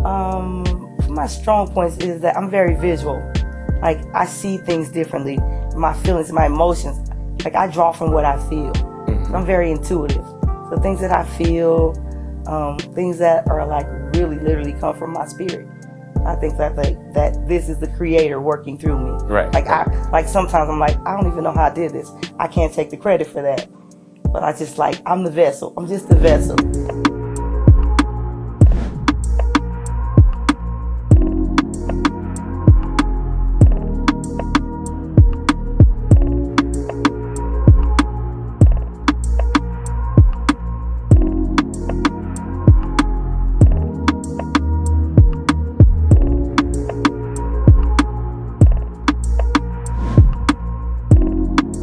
My strong points is that I'm very visual. Like, I see things differently. My feelings, my emotions. Like, I draw from what I feel. Mm-hmm. I'm very intuitive. So things that I feel, things that are like really literally come from my spirit. I think that this is the creator working through me. Right. Like sometimes I'm like, I don't even know how I did this. I can't take the credit for that. But I just like, I'm the vessel. I'm just the vessel.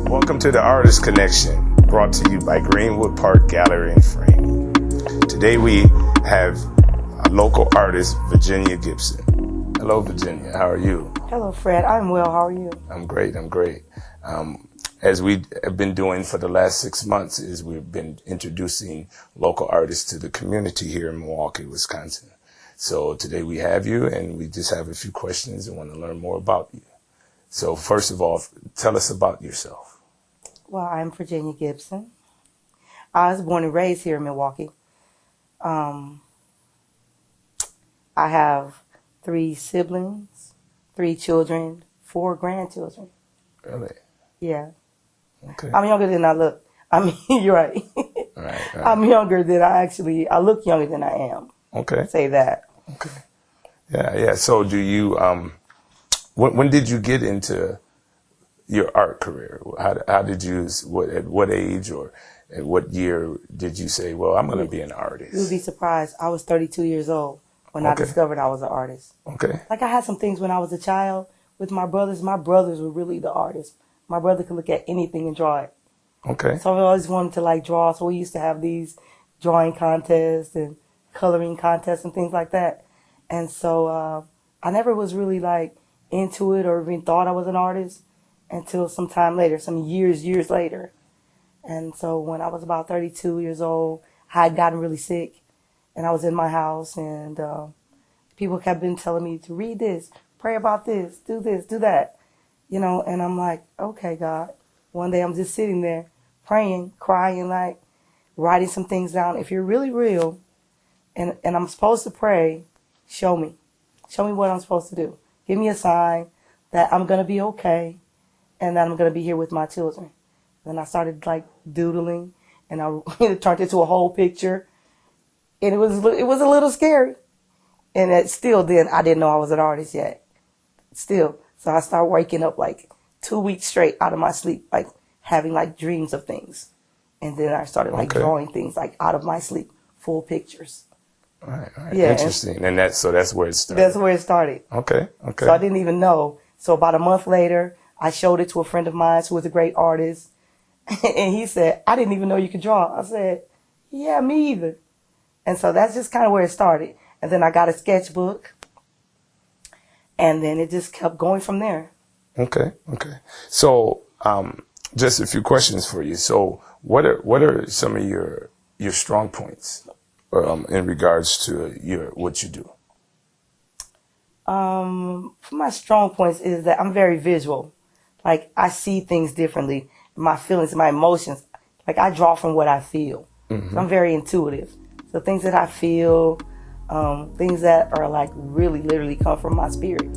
Welcome to the Artist Connection, brought to you by Greenwood Park Gallery and Framing. Today we have a local artist, Virginia Gipson. Hello, Virginia. How are you? Hello, Fred. I'm well. How are you? I'm great. As we have been doing for the last 6 months, is we've been introducing local artists to the community here in Milwaukee, Wisconsin. So today we have you, and we just have a few questions and want to learn more about you. So first of all, tell us about yourself. Well, I'm Virginia Gipson. I was born and raised here in Milwaukee. I have 3 siblings, 3 children, 4 grandchildren. Really? Yeah. Okay. I'm younger than I look. I mean, you're right. Right. I'm younger than I look younger than I am. Okay. Say that. Okay. Yeah. So do you, when did you get into your art career? How did you, at what age or at what year did you say, well, I'm going to be an artist? You would be surprised. I was 32 years old when I discovered I was an artist. Okay. Like, I had some things when I was a child with my brothers. My brothers were really the artists. My brother could look at anything and draw it. Okay. So I always wanted to like draw. So we used to have these drawing contests and coloring contests and things like that. And so I never was really like into it or even thought I was an artist until some time later, some years later. And so when I was about 32 years old, I had gotten really sick, and I was in my house, and people kept been telling me to read this, pray about this, do that, you know, and I'm like, okay, God. One day I'm just sitting there praying, crying, like writing some things down. If you're really real and I'm supposed to pray, show me what I'm supposed to do. Give me a sign that I'm going to be okay and that I'm going to be here with my children. Then I started like doodling, and it turned into a whole picture, and it was a little scary. And then I didn't know I was an artist yet. Still. So I started waking up like 2 weeks straight out of my sleep, like having like dreams of things. And then I started like drawing things like out of my sleep, full pictures. All right. Yeah, interesting. And that's where it started. That's where it started. Okay. So I didn't even know. So about a month later, I showed it to a friend of mine who was a great artist. And he said, I didn't even know you could draw. I said, yeah, me either. And so that's just kind of where it started. And then I got a sketchbook. And then it just kept going from there. Okay. So just a few questions for you. So what are some of your strong points in regards to what you do? My strong points is that I'm very visual. Like, I see things differently. My feelings, my emotions. Like, I draw from what I feel. Mm-hmm. So I'm very intuitive. So things that I feel, things that are like really literally come from my spirit.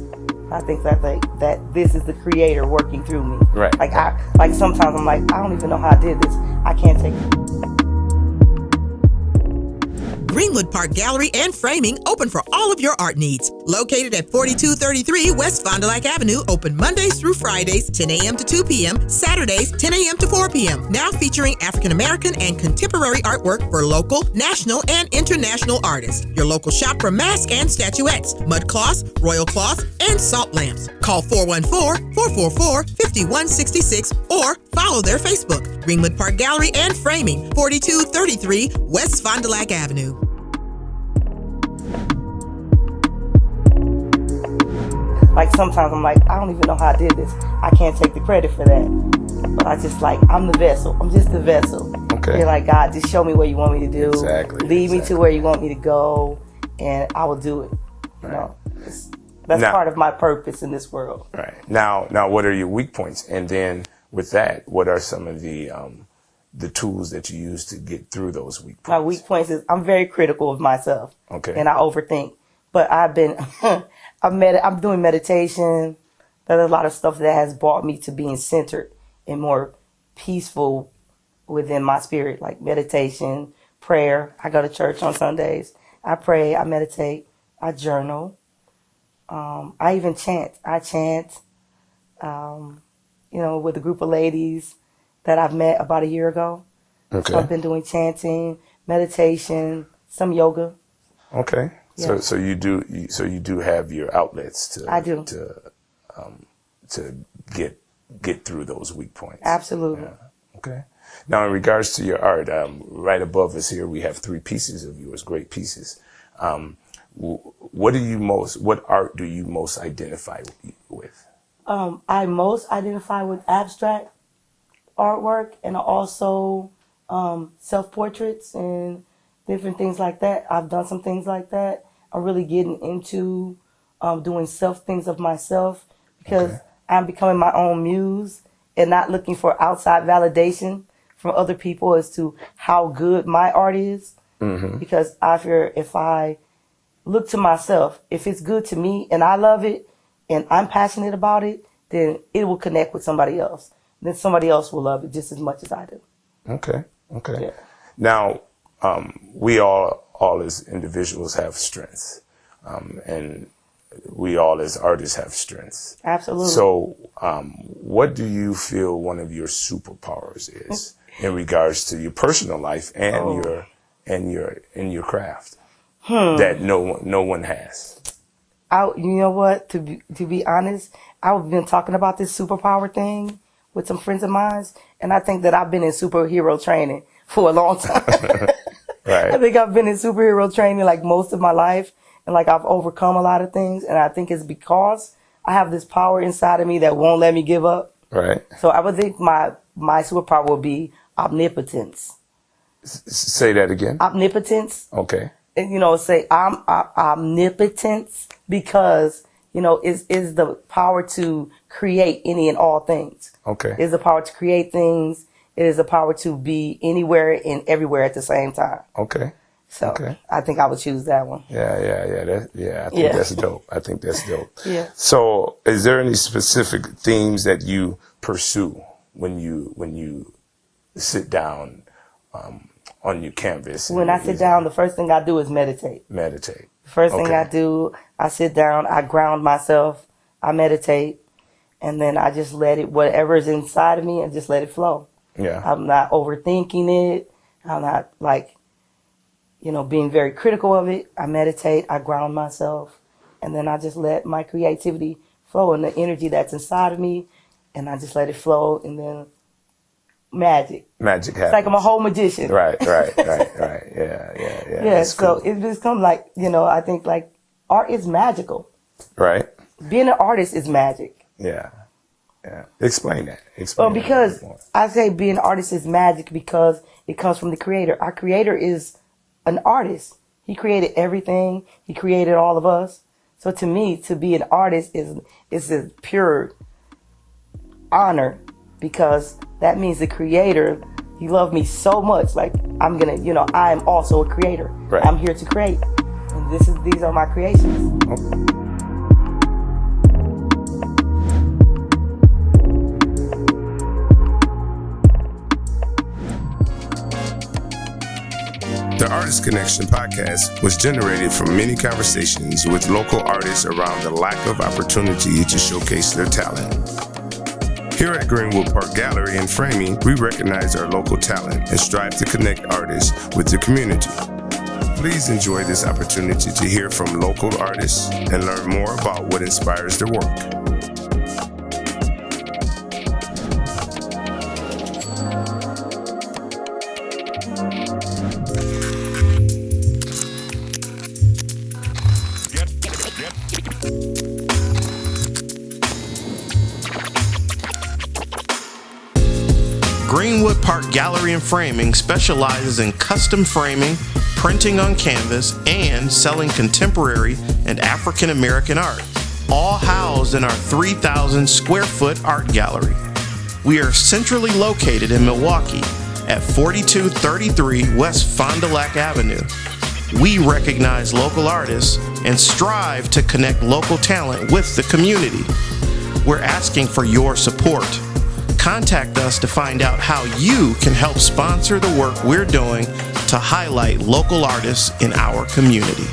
I think that this is the creator working through me. Right. Like sometimes I'm like, I don't even know how I did this. I can't take it. Greenwood Park Gallery and Framing, open for all of your art needs. Located at 4233 West Fond du Lac Avenue, open Mondays through Fridays, 10 a.m. to 2 p.m., Saturdays, 10 a.m. to 4 p.m. Now featuring African American and contemporary artwork for local, national, and international artists. Your local shop for masks and statuettes, mud cloths, royal cloths, and salt lamps. Call 414-444-5166 or follow their Facebook. Greenwood Park Gallery and Framing, 4233 West Fond du Lac Avenue. Like sometimes I'm like, I don't even know how I did this. I can't take the credit for that. But I just like, I'm the vessel. I'm just the vessel. Okay. You're like, God, just show me what you want me to do. Exactly. Lead me to where you want me to go, and I will do it. You know, that's now, part of my purpose in this world. Right. Now, what are your weak points? And then with that, what are some of the tools that you use to get through those weak points? My weak points is I'm very critical of myself. Okay. And I overthink. But I've been, I'm doing meditation. There's a lot of stuff that has brought me to being centered and more peaceful within my spirit, like meditation, prayer. I go to church on Sundays. I pray, I meditate, I journal. I even chant. I chant, with a group of ladies that I've met about a year ago. Okay. So I've been doing chanting, meditation, some yoga. Okay. Yeah. So you do have your outlets to I do. to get through those weak points. Absolutely. Yeah. Okay. Now, in regards to your art, right above us here, we have 3 pieces of yours, great pieces. What art do you most identify with? I most identify with abstract artwork and also self-portraits and different things like that. I've done some things like that. I'm really getting into doing things of myself because I'm becoming my own muse and not looking for outside validation from other people as to how good my art is. Mm-hmm. Because I fear if I look to myself, if it's good to me and I love it and I'm passionate about it, then it will connect with somebody else. Then somebody else will love it just as much as I do. Okay. Yeah. Now, we all as individuals have strengths, and we all as artists have strengths. Absolutely. So, what do you feel one of your superpowers is in regards to your personal life and your craft that no one has? You know what? To be honest, I've been talking about this superpower thing with some friends of mine, and I think that I've been in superhero training for a long time. Right. I think I've been in superhero training like most of my life, and like I've overcome a lot of things, and I think it's because I have this power inside of me that won't let me give up. Right. So I would think my superpower will be omnipotence. Say that again. Omnipotence. Okay. And, say I'm omnipotence because, is the power to create any and all things. Okay. It is the power to create things. It is the power to be anywhere and everywhere at the same time. Okay. So Okay. I think I would choose that one. I think that's dope. I think that's dope. Yeah. So is there any specific themes that you pursue when you sit down on your canvas? When I sit down, the first thing I do is meditate. Meditate. The first thing I do, I sit down, I ground myself, I meditate, and then I just let it, whatever is inside of me, and just let it flow. Yeah. I'm not overthinking it. I'm not being very critical of it. I meditate, I ground myself, and then I just let my creativity flow and the energy that's inside of me, and I just let it flow, and then magic happens. It's like I'm a whole magician. Right. Yeah. Yeah, so cool. It just comes like, I think like art is magical. Right. Being an artist is magic. Yeah. Explain that. Because I say being an artist is magic because it comes from the creator. Our creator is an artist. He created everything. He created all of us. So to me, to be an artist is a pure honor because that means the creator, he loved me so much. Like I am also a creator. Right. I'm here to create. And these are my creations. Okay. The Artist Connection podcast was generated from many conversations with local artists around the lack of opportunity to showcase their talent. Here at Greenwood Park Gallery and Framing, we recognize our local talent and strive to connect artists with the community. Please enjoy this opportunity to hear from local artists and learn more about what inspires their work. Greenwood Park Gallery and Framing specializes in custom framing, printing on canvas, and selling contemporary and African American art, all housed in our 3,000 square foot art gallery. We are centrally located in Milwaukee at 4233 West Fond du Lac Avenue. We recognize local artists and strive to connect local talent with the community. We're asking for your support. Contact us to find out how you can help sponsor the work we're doing to highlight local artists in our community.